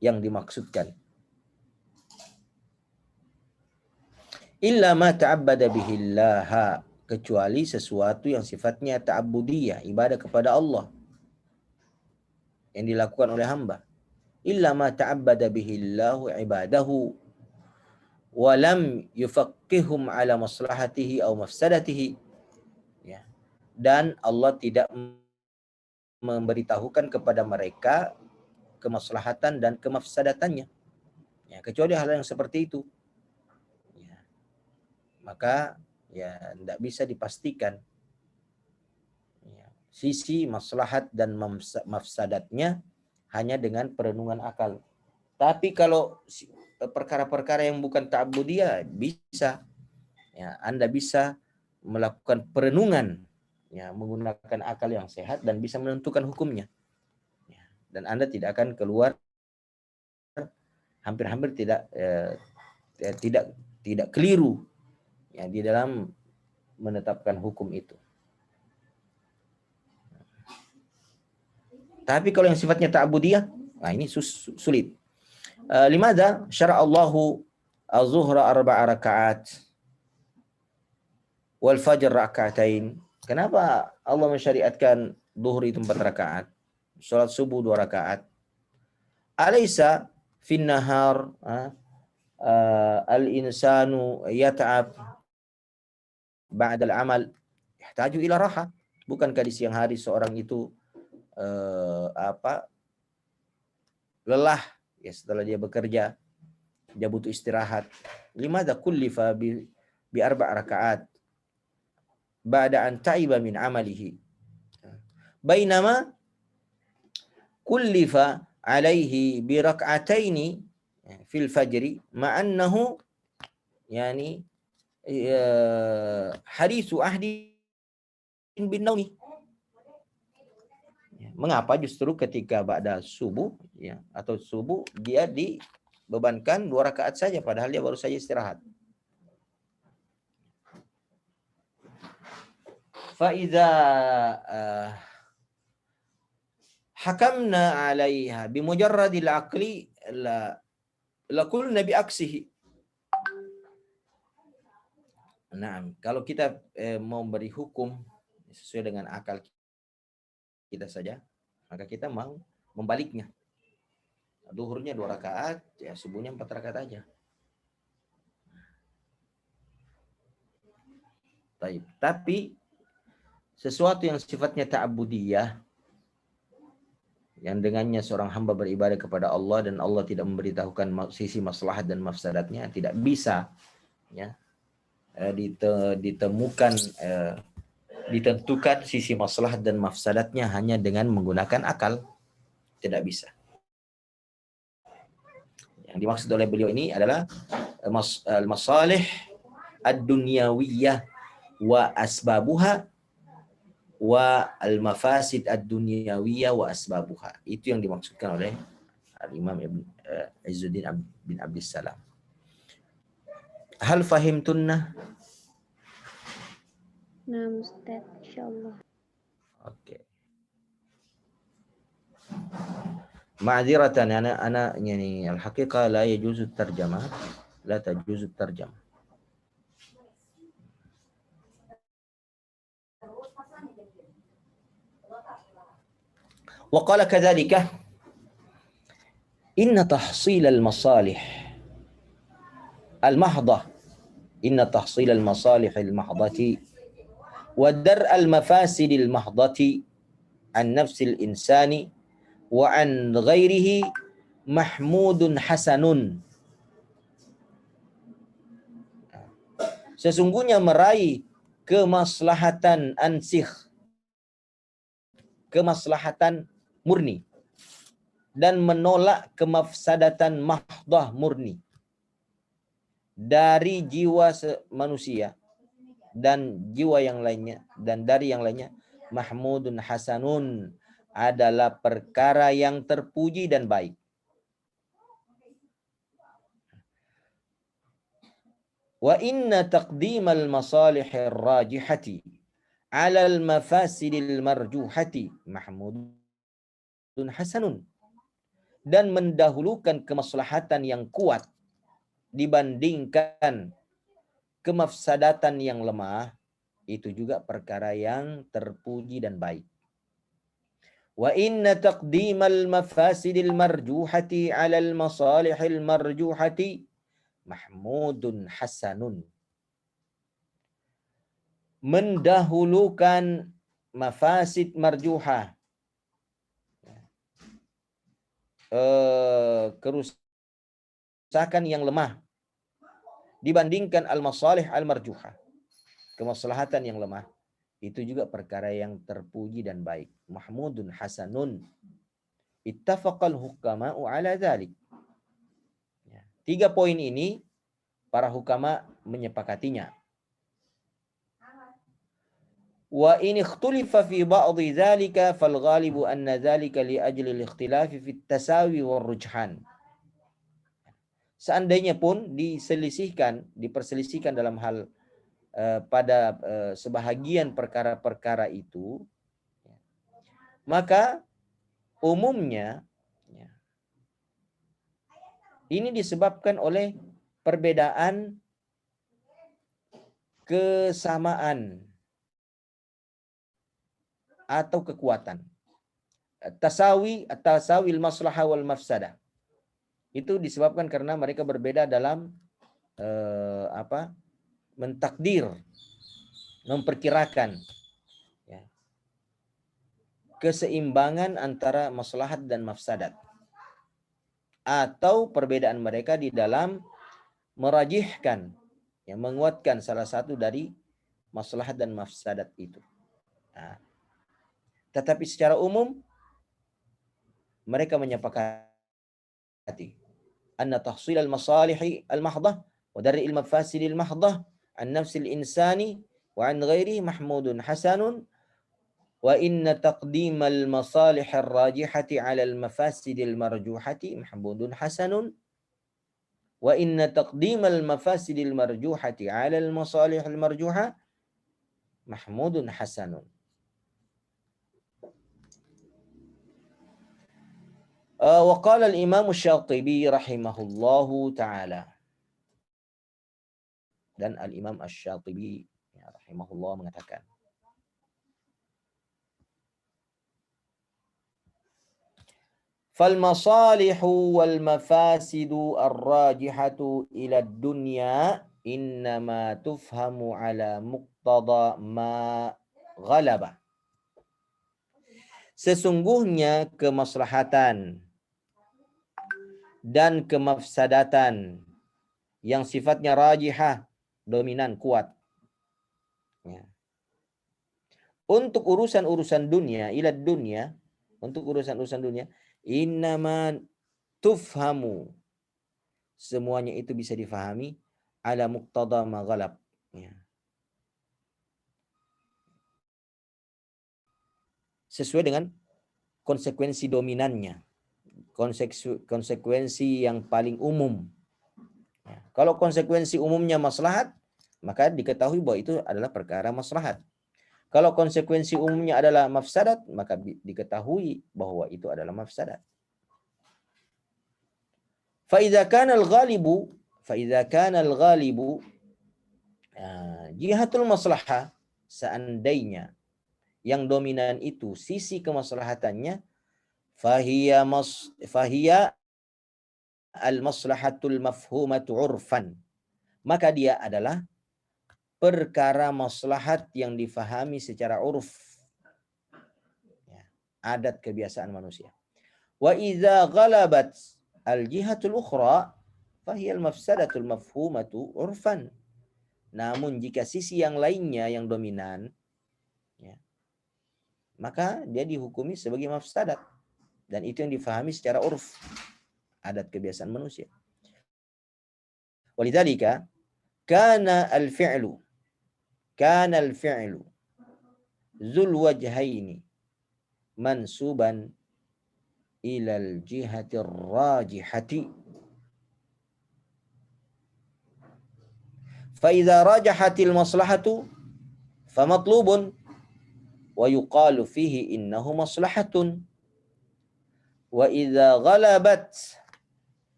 yang dimaksudkan. Illa ma ta'abbada bihillaha, kecuali sesuatu yang sifatnya ta'abbudiyah, ibadah kepada Allah yang dilakukan oleh hamba. Illa ma ta'abbada bihillahu ibadahu wa lam yufaqqihum ala maslahatihi aw mafsadatihi. Ya. Dan Allah tidak memberitahukan kepada mereka kemaslahatan dan kemafsadatannya. Ya, kecuali hal yang seperti itu. Ya. Maka ya tidak bisa dipastikan ya, sisi maslahat dan mafsadatnya hanya dengan perenungan akal. Tapi kalau perkara-perkara yang bukan ta'budiyah bisa ya, Anda bisa melakukan perenungan ya, menggunakan akal yang sehat dan bisa menentukan hukumnya ya, dan Anda tidak akan keluar, hampir-hampir tidak keliru ya, di dalam menetapkan hukum itu. Tapi kalau yang sifatnya ta'budiyah, nah ini sulit. Limadha syara Allahu az-zuhra 4 rakaat wal fajr rakaatain. Kenapa Allah mensyariatkan zuhur itu 4 rakaat? salat subuh 2 rakaat. Alaysa fin nahar al-insanu yata'ab ba'da al-amal yahtaju ila raha. Bukankah di siang hari seorang itu lelah ya setelah dia bekerja, dia butuh istirahat. Limadza kullifa bi 4 rakaat ba'da an ta'iba min amalihi. Bainama kullifa alaihi bi rak'ataini fil fajri ma'annahu yani harisu ahdi bin naumi. Mengapa justru ketika ba'da subuh ya atau subuh dia dibebankan 2 rakaat saja padahal dia baru saja istirahat. Fa idza hakamna 'alaiha bi mujarradil aqli la qulna bi aksihi. Nah, kalau kita mau beri hukum sesuai dengan akal kita saja, maka kita mau membaliknya. Duhurnya 2 rakaat, ya subuhnya 4 rakaat aja. Tapi sesuatu yang sifatnya ta'abudiyah, yang dengannya seorang hamba beribadah kepada Allah dan Allah tidak memberitahukan sisi maslahat dan mafsadatnya, tidak bisa ya ditentukan sisi maslahat dan mafsadatnya hanya dengan menggunakan akal. Tidak bisa. Yang dimaksud oleh beliau ini adalah masalih ad-dunyawiyah wa asbabuha wa al-mafasid ad-dunyawiyah wa asbabuha. Itu yang dimaksudkan oleh Al-Imam Izzuddin bin Abdissalam. Hal fahimtunna? Nah, Ustaz, insyaallah. Oke. Ma'dziratan ana yani al-haqiqa la yajuzu at-tarjamah, la tajuzu at-tarjamah. Wa qala kadzalika inna tahsil al-masalih al-mahdhah inna tahsil al-masalih al-mahdhati wa dar' al-mafasid al-mahdhati an nafsil insani wa an ghairihi mahmudun hasanun. Sesungguhnya meraih kemaslahatan ansih, kemaslahatan murni, dan menolak kemafsadatan mahdah murni dari jiwa manusia dan jiwa yang lainnya dan dari yang lainnya, mahmudun hasanun, adalah perkara yang terpuji dan baik. Wa inna taqdimal masalihir rajihati 'ala al-mafasidil marjuhati mahmudun hasanun, dan mendahulukan kemaslahatan yang kuat dibandingkan kemafsadatan yang lemah, itu juga perkara yang terpuji dan baik. Wa inna taqdimal mafasidil marjuhati 'ala al-masalihil marjuhati mahmudun hasanun. Mendahulukan mafasid marjuhah, kerusakan yang lemah, dibandingkan al-masalih al-marjuhah, kemaslahatan yang lemah, itu juga perkara yang terpuji dan baik. Mahmudun hasanun. Ittafaqal hukama'u ala dzalik. 3 poin ini para hukama menyepakatinya. Wa in ikhtulifa fi ba'dhi dzalika fal ghalibu anna dzalika li ajli al-ikhtilafi fi at-tasawi war rujhan. Seandainya pun diperselisihkan dalam hal pada sebahagian perkara-perkara itu, maka umumnya ini disebabkan oleh perbedaan kesamaan atau kekuatan tasawil maslahah wal mafsadah. Itu disebabkan karena mereka berbeda dalam mentakdir, memperkirakan ya, keseimbangan antara maslahat dan mafsadat, atau perbedaan mereka di dalam merajihkan, ya, menguatkan salah satu dari maslahat dan mafsadat itu. Nah, tetapi secara umum mereka menyepakati anna tahsil al-masalih al-mahdhah wa dar'i al-mafasid al-mahdhah an nafs al-insani wa an ghairihi mahmudun hasanun wa inna taqdim al-masalih ar-rajihati 'ala al-mafasid al-marjuhati mahmudun hasanun wa inna taqdim al-mafasid al-marjuhati 'ala al-masalih al-marjuha mahmudun hasanun. وقال الإمام الشاطبي رحمه الله تعالى, dan Al-Imam Asy-Syatibi rahimahullah mengatakan, fal masalihu wal mafasidu ar-rajihatu ila dunya innama tufhamu ala muqtada ma ghalaba. Sesungguhnya kemaslahatan dan kemafsadatan yang sifatnya rajihah, dominan, kuat, ya, untuk urusan-urusan dunia, ila dunia, untuk urusan-urusan dunia, innama tufhamu, semuanya itu bisa difahami, ala muqtada ma ghalab, ya, sesuai dengan konsekuensi dominannya, konsekuensi yang paling umum. Ya, kalau konsekuensi umumnya maslahat, maka diketahui bahwa itu adalah perkara maslahat. Kalau konsekuensi umumnya adalah mafsadat, maka diketahui bahwa itu adalah mafsadat. فَإِذَا كَانَ الْغَالِبُ jihatul maslahah, seandainya yang dominan itu sisi kemaslahatannya, fahiya al-maslahatul mafhumatu urfan, maka dia adalah perkara maslahat yang difahami secara uruf, ya, adat kebiasaan manusia. Wa idza ghalabat al-jihatul ukhra fahiya al-mafsadatul mafhumatu urfan. Namun jika sisi yang lainnya yang dominan, ya, maka dia dihukumi sebagai mafsadat, dan itu yang difahami secara uruf, adat kebiasaan manusia. Walidzalika kana al-fi'lu dzul wajhaini mansuban ila al-jihati ar-rajihati fa idza rajahatil maslahatu famatlubun wa yuqalu fihi innahu maslahatun wa idza ghalabat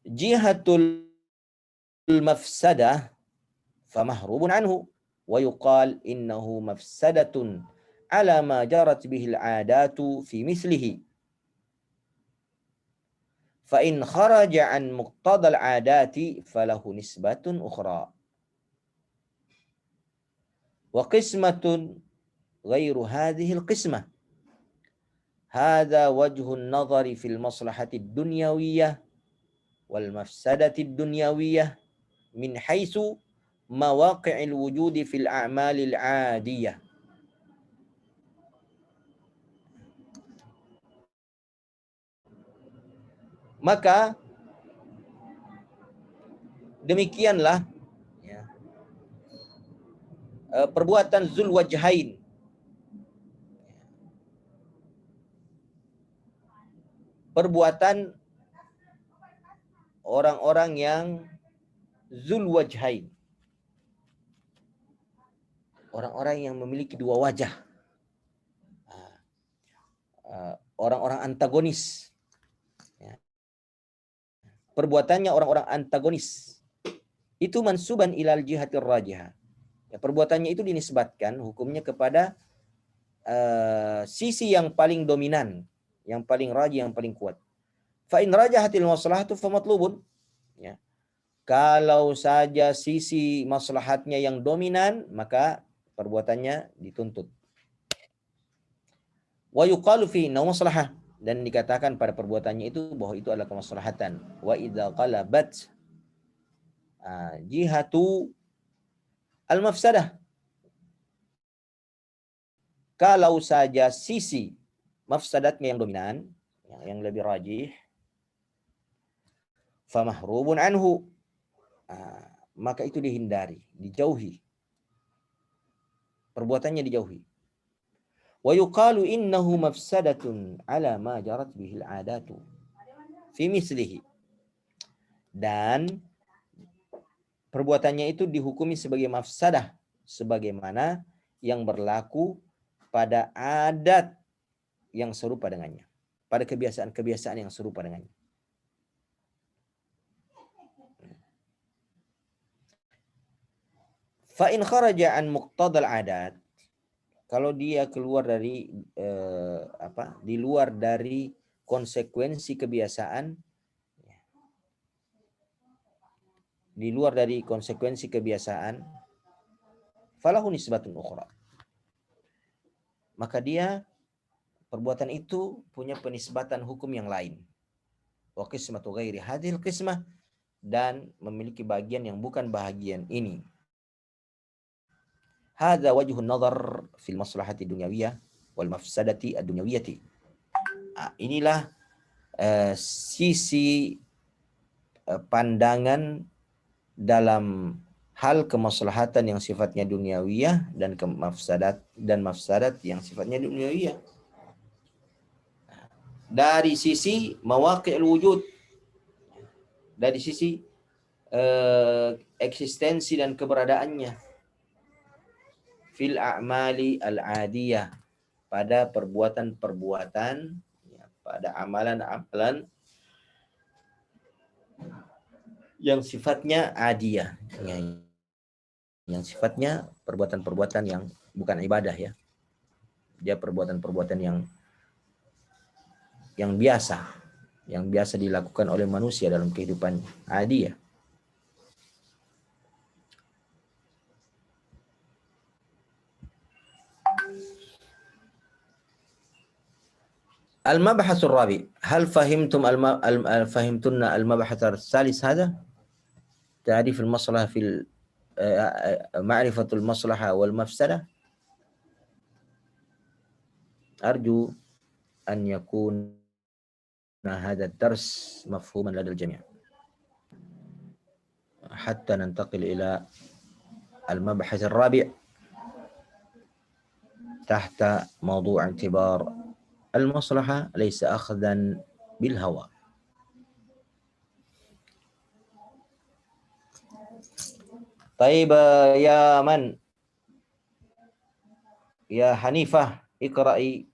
jihatul mafsadah famahrubun anhu wa yuqal innahu mafsadatun ala ma jarat bihi al-'adatu fi mislihi fa in kharaja an muqtada al-'adati falahu nisbatun ukhra wa qismatun ghairu hadhihi al-qismah. Hadha wajhun nadhari fil maslahati ad-dunyawiyyah wal mafsadati ad-dunyawiyyah min haitsu mawaqi'il wujudi fil a'malil 'adiyah. Maka demikianlah, ya, perbuatan zul wajhain, perbuatan orang-orang yang zul wajhain, orang-orang yang memiliki dua wajah, orang-orang antagonis, ya. Perbuatannya orang-orang antagonis itu mansuban ilal jihatir rajihah, ya, perbuatannya itu dinisbatkan hukumnya kepada sisi yang paling dominan, yang paling rajih, yang paling kuat. Fa in rajahatil maslahatu fa matlubun. Ya. Kalau saja sisi maslahatnya yang dominan, maka perbuatannya dituntut. Wa yuqalu fi innahu maslahah, dan dikatakan pada perbuatannya itu bahwa itu adalah kemaslahatan. Wa idza qalabat jihatu al-mafsadah. Kalau saja sisi mafsadatnya yang dominan, yang lebih rajih, famahrubun anhu, maka itu dihindari, dijauhi, perbuatannya dijauhi. Wa yuqalu innahu mafsadatun ala ma jarat bihil adatu fi mislihi, dan perbuatannya itu dihukumi sebagai mafsadah sebagaimana yang berlaku pada adat yang serupa dengannya, pada kebiasaan-kebiasaan yang serupa dengannya. Fa in kharaja an muqtadal adat, kalau dia keluar dari di luar dari konsekuensi kebiasaan, di luar dari konsekuensi kebiasaan, falahu nisbatun ukhra, maka dia perbuatan itu punya penisbatan hukum yang lain. Wa qismatu ghairi hadhil qismah, dan memiliki bagian yang bukan bahagian ini. Hadza wajhun nazar fil maslahati dunyawiyah wal mafsadati ad-dunyawiyati. Inilah sisi pandangan dalam hal kemaslahatan yang sifatnya duniawiyah dan mafsadat yang sifatnya duniawiyah. Dari sisi mawaqi'ul wujud, dari sisi eksistensi dan keberadaannya, fil a'mali al-adiyah, pada perbuatan-perbuatan, pada amalan-amalan yang sifatnya adiyah, yang sifatnya perbuatan-perbuatan yang bukan ibadah, ya. Dia perbuatan-perbuatan yang biasa dilakukan oleh manusia dalam kehidupan adiyah. المبحث الرابع، هل فهمتن المبحث الثالث هذا؟ تعريف المصلحة في معرفة المصلحة والمفسدة. أرجو أن يكون هذا الدرس مفهوما لدى الجميع حتى ننتقل إلى المبحث الرابع تحت موضوع اعتبار المصلحة ليس أخذا بالهوى. طيب يا حنيفة اقرأي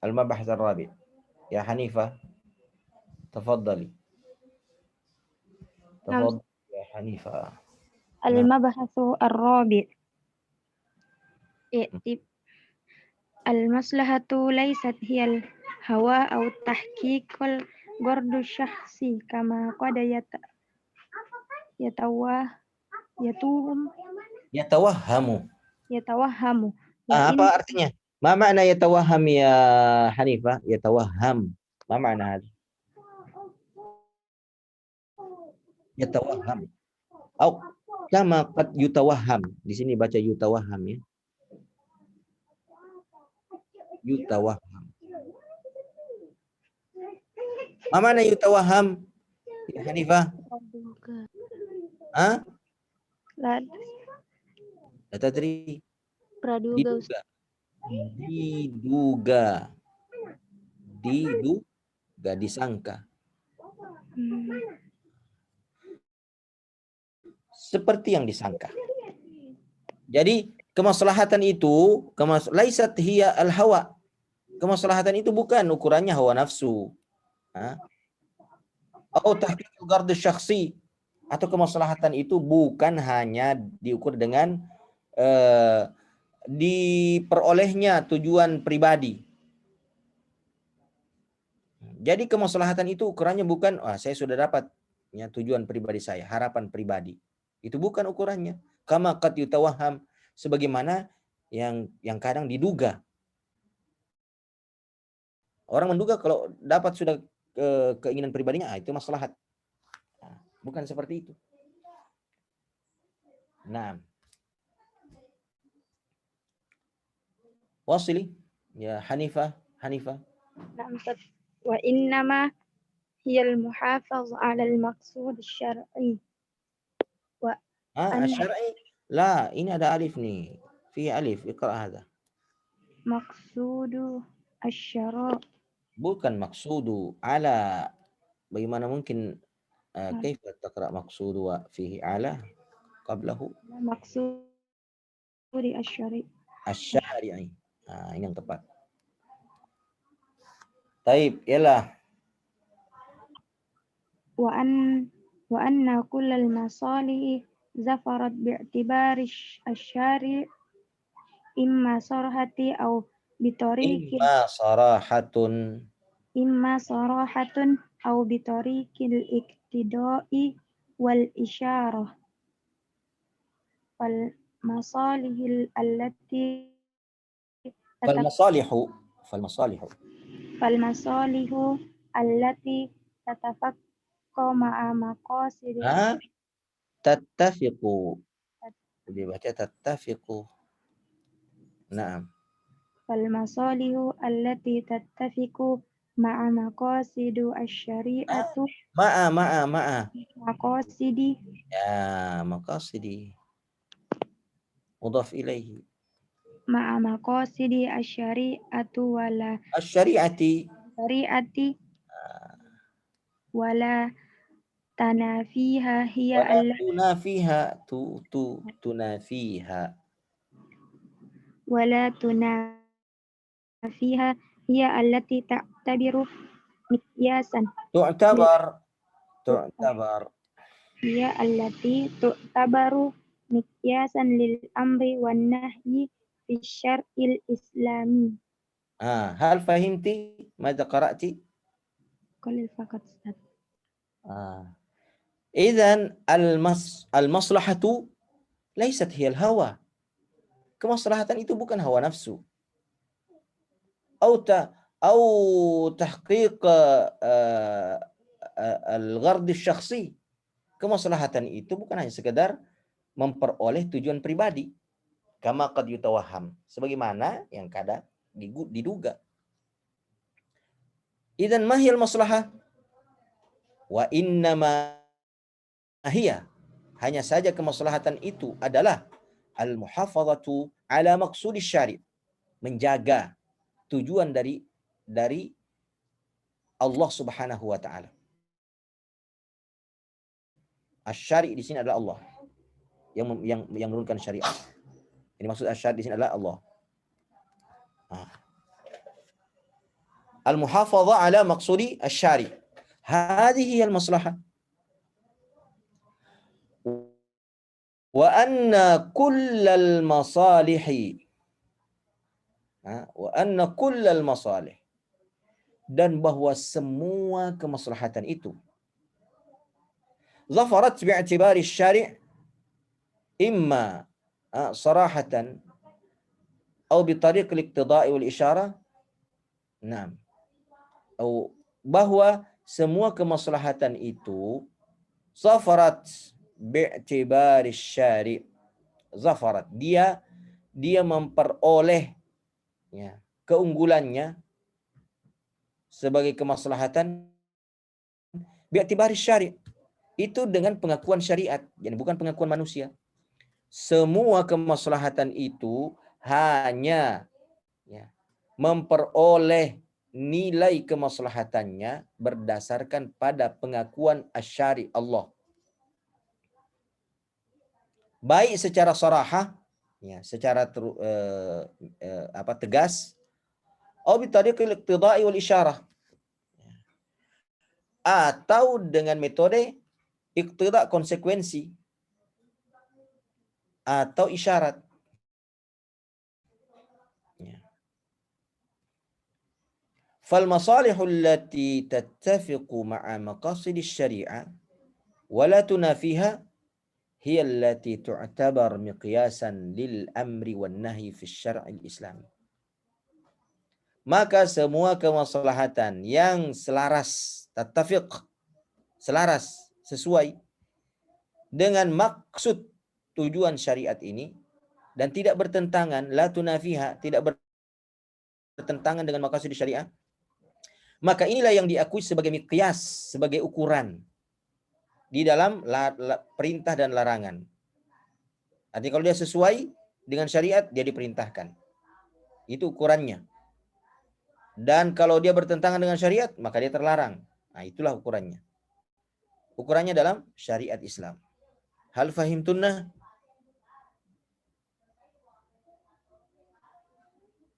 المبحث الرابع. يا حنيفة تفضلي يا حنيفة. المبحث الرابع، المصلحة ليست هي الهوى أو تحقيق الغرض الشخصي كما قد يتوهم. apa artinya? Ma makna yatawaham ya Hanifah? Yatawaham. Ma makna hada? Yatawaham. Au kama qad yutawaham. Di sini baca yutawaham, ya. Yutawaham. Ma makna yutawaham ya Hanifah? Ah? La tadri. Praduga. Diduga, disangka. Seperti yang disangka. Jadi kemaslahatan itu laisat hiya al-hawa. Kemaslahatan itu bukan ukurannya hawa nafsu. Atau tahqiqul ghard syakhsi, atau kemaslahatan itu bukan hanya diukur dengan diperolehnya tujuan pribadi. Jadi kemaslahatan itu ukurannya bukan saya sudah dapat ya, tujuan pribadi saya, harapan pribadi. Itu bukan ukurannya. Kama qad yutawahham, sebagaimana yang kadang diduga. Orang menduga kalau dapat sudah keinginan pribadinya, itu maslahat. Nah, bukan seperti itu. Nah, wasili ya Hanifah. نعم. وإنما هي المحافظة على المقصود الشرعي وأن Syar'i. La, ini ada alif nih. Fi alif, iqra hadha. مقصود الشرع Bukan maksudu ala. Bagaimana mungkin kaifa taqra maksudu wa fihi ala qablahu مقصود الشرع asy-syari'i. Ini yang tepat. Taib, yalah. وأن كل المصالح ظفرت باعتبار الشارع إما صراحة أو بطريق Imma صراحة أو بطريق الاقتضاء والإشارة فالمصالح التي فالمصالح التي تتفق مع مقاصد tattafiqu. Dibaca tattafiqu. Naam. فالمصالح التي تتفق مع مقاصد الشريعة Ma'a. مقاصد Ya, maqasidi. Mudhaf ilaihi. مع مقاصد الشريعة ولا Asy-syari'ati. شريعة ولا تنافيها هي Tunafiha. ولا تنافيها هي التي تعتبر مقياسا Tu'tabar. هي التي تعتبر مقياسا للأمر والنهي في الشرع الإسلامي. هل fahimti ماذا qara'ti? قليل فقط أستاذ. إذن المصلحة ليست هي الهوى. Kemaslahatan itu bukan hawa nafsu. أو تحقيق الغرض الشخصي. Kemaslahatan itu bukan hanya sekedar memperoleh tujuan pribadi. Kama qad yutawahham, sebagaimana yang kadang diduga. Idzan ma hiyal maslahah? Wa innama hiya, hanya saja kemaslahatan itu adalah al-muhafazatu ala maqsudi syari', menjaga tujuan dari Allah Subhanahu wa taala. Asy-syari' di sini adalah Allah yang menurunkan syariat. Ini maksud asy-syari' di sini adalah Allah. Al-muhafazah ala maqsudi asy-syari'. Hadhihi al-maslahah. Wa anna kullal masalihi, wa anna kullal masalih, dan bahwa semua kemaslahatan itu zafarat bi'tibari syari' imma sarahatan atau bi tariq al-iqtida'i wal isyarah. Naam. Atau bahwa semua kemaslahatan itu zafarat bi'tibari syari', zafarat, dia memperoleh ya, keunggulannya sebagai kemaslahatan bi'tibari syari', itu dengan pengakuan syariat, jadi bukan pengakuan manusia. Semua kemaslahatan itu hanya ya, memperoleh nilai kemaslahatannya berdasarkan pada pengakuan asy-syari' Allah. Baik secara sarahah, ya, secara tegas, atau bi tariqil iqtida'i wal isyarah, atau dengan metode iqtida', konsekuensi, atau isyarat. فالمصالح التي تتفق مع مقاصد الشريعة ولا تنافيها هي التي تعتبر مقياسا للأمر والنهي في الشرع الإسلامي. Maka semua kemaslahatan yang selaras, tattafiq, selaras, sesuai dengan maksud tujuan syariat ini dan tidak bertentangan, la tunafiha, tidak bertentangan dengan maqasid syariah, maka inilah yang diakui sebagai miqyas, sebagai ukuran di dalam perintah dan larangan. Artinya kalau dia sesuai dengan syariat, dia diperintahkan. Itu ukurannya. Dan kalau dia bertentangan dengan syariat, maka dia terlarang. Nah, itulah ukurannya. Ukurannya dalam syariat Islam. Hal fahimtunna?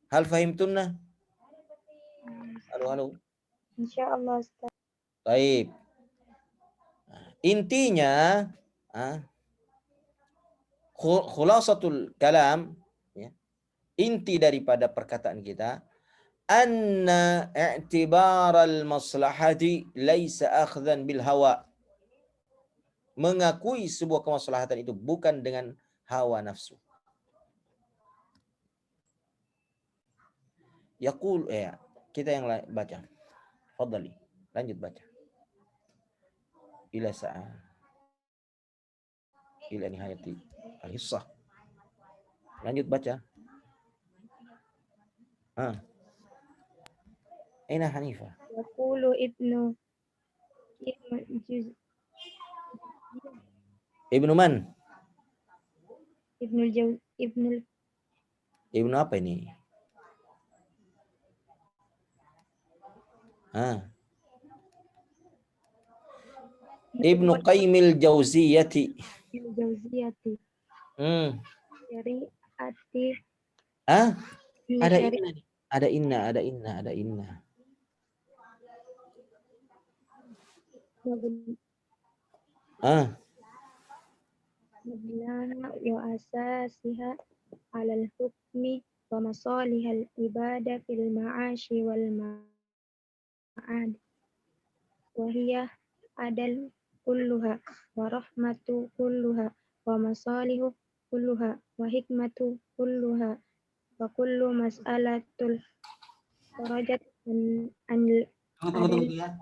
Hal fahimtunna? Halo. Insyaallah Ustaz. Baik. Intinya, khulasatul kalam, ya, inti daripada perkataan kita, anna i'tibar al-maslahati laisa akhdhan bil hawa. Mengakui sebuah kemaslahatan itu bukan dengan hawa nafsu. Yaqul, ya, kita yang baca. Fadhali, lanjut baca. Ila sa'a ila nihayati al-hissah. Lanjut baca. Aina Hanifah? Yaqulu Ibnu man? Ibnu apa ini? Ibnu Qayyimil Jauziyati. Syariati. Ada inna nih. Ada inna. Mabnaha wa asasiha alal hukmi wa masalihal ibadah fil ma'ashi wal ma'ad wa hiya adal kulluha wa rahmatu kulluha wa masalihu kulluha wa hikmatu kulluha wa kullu mas'alatul kharajat an Tunggu ya.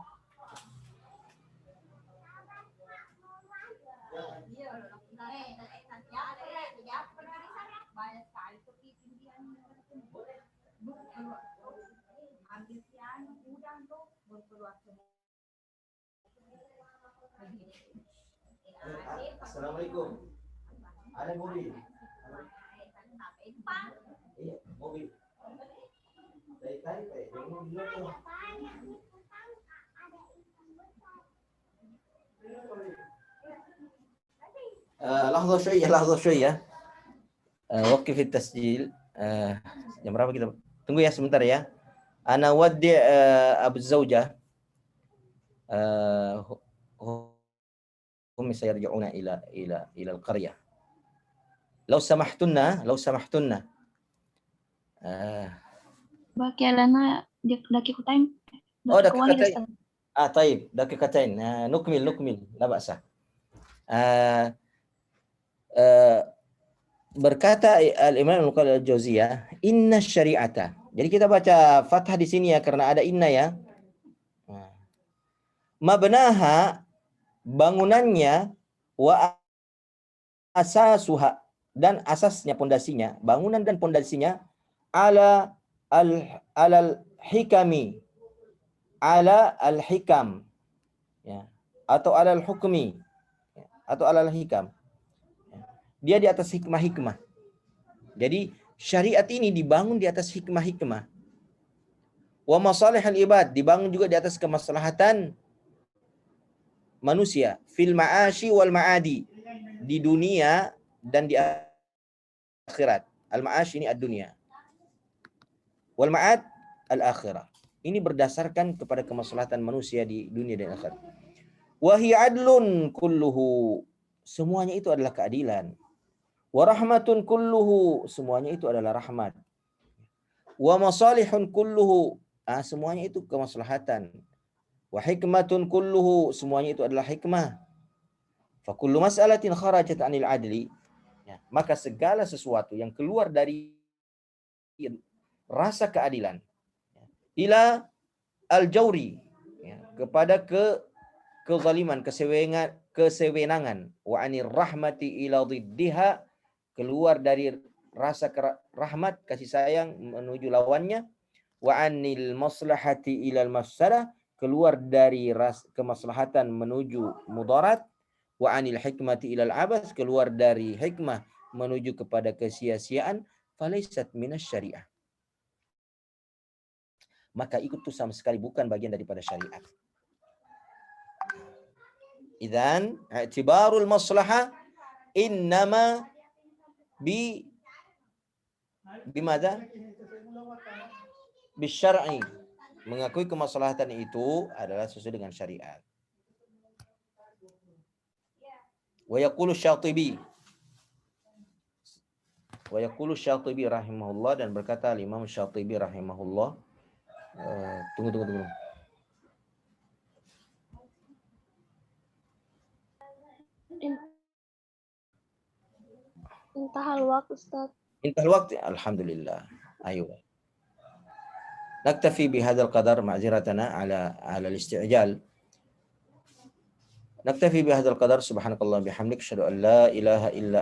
Assalamualaikum. Ada mobil. Iya, mobil. لحظة شوية. وقف التسجيل. Jam berapa kita? Tunggu ya sebentar ya. Ana waddi Abu Zawjah. هم سيرجعون إلى القرية. لو سمحتن. باقي لنا دقيقتين. دقيقتين. طيب دقيقتين. نكمل لا بأس. Berkata Al-Imam Al-Qayyim Al-Jauziyah, inna syari'ata. Jadi kita baca fathah di sini ya karena ada inna ya. Mabnaha, bangunannya, wa asasuha, dan asasnya, pondasinya, bangunan dan pondasinya, ala al-hikami, ala al-hikam, ya, atau ala al-hukmi, atau ala al-hikam. Dia di atas hikmah-hikmah. Jadi syariat ini dibangun di atas hikmah-hikmah. Wa masalihal ibad, dibangun juga di atas kemaslahatan manusia, fil ma'ashi wal ma'adi, di dunia dan di akhirat. Al-ma'ash ini ad-dunya. Wal ma'ad al-akhirah. Ini berdasarkan kepada kemaslahatan manusia di dunia dan akhirat. Wa hiya adlun kulluhu, semuanya itu adalah keadilan. Wa rahmatun kulluhu, semuanya itu adalah rahmat. Wa masalihun kulluhu, Semuanya itu kemaslahatan. Wa hikmatun kulluhu, semuanya itu adalah hikmah. Fa kullu mas'alatin kharajat 'anil adli, ya, maka segala sesuatu yang keluar dari rasa keadilan, ya, ila al-jawri, ya, kepada kezaliman, kesewenangan, wa 'anir rahmati ila dhiddiha, keluar dari rasa rahmat, kasih sayang menuju lawannya, wa 'anil maslahati ilal mafsadah, keluar dari kemaslahatan menuju mudarat, wa 'anil hikmati ilal abas, keluar dari hikmah menuju kepada kesia-siaan, falaisat minas syariah, maka itu sama sekali bukan bagian daripada syariat. Idzan i'tibarul maslahah innama bimadza bisyar'i, mengakui kemaslahatan itu adalah sesuai dengan syariat. Wa yaqulu Syatibi rahimahullah, dan berkata Imam Syatibi rahimahullah, tunggu. Intahal waqt Ustaz. Intahal waqt, alhamdulillah. Ayo. Naktafi bihadzal qadar ma'ziratana ala al-isti'jal. Naktafi bihadzal qadar, subhanakallah bihamdik, asyhadu an la ilaha illa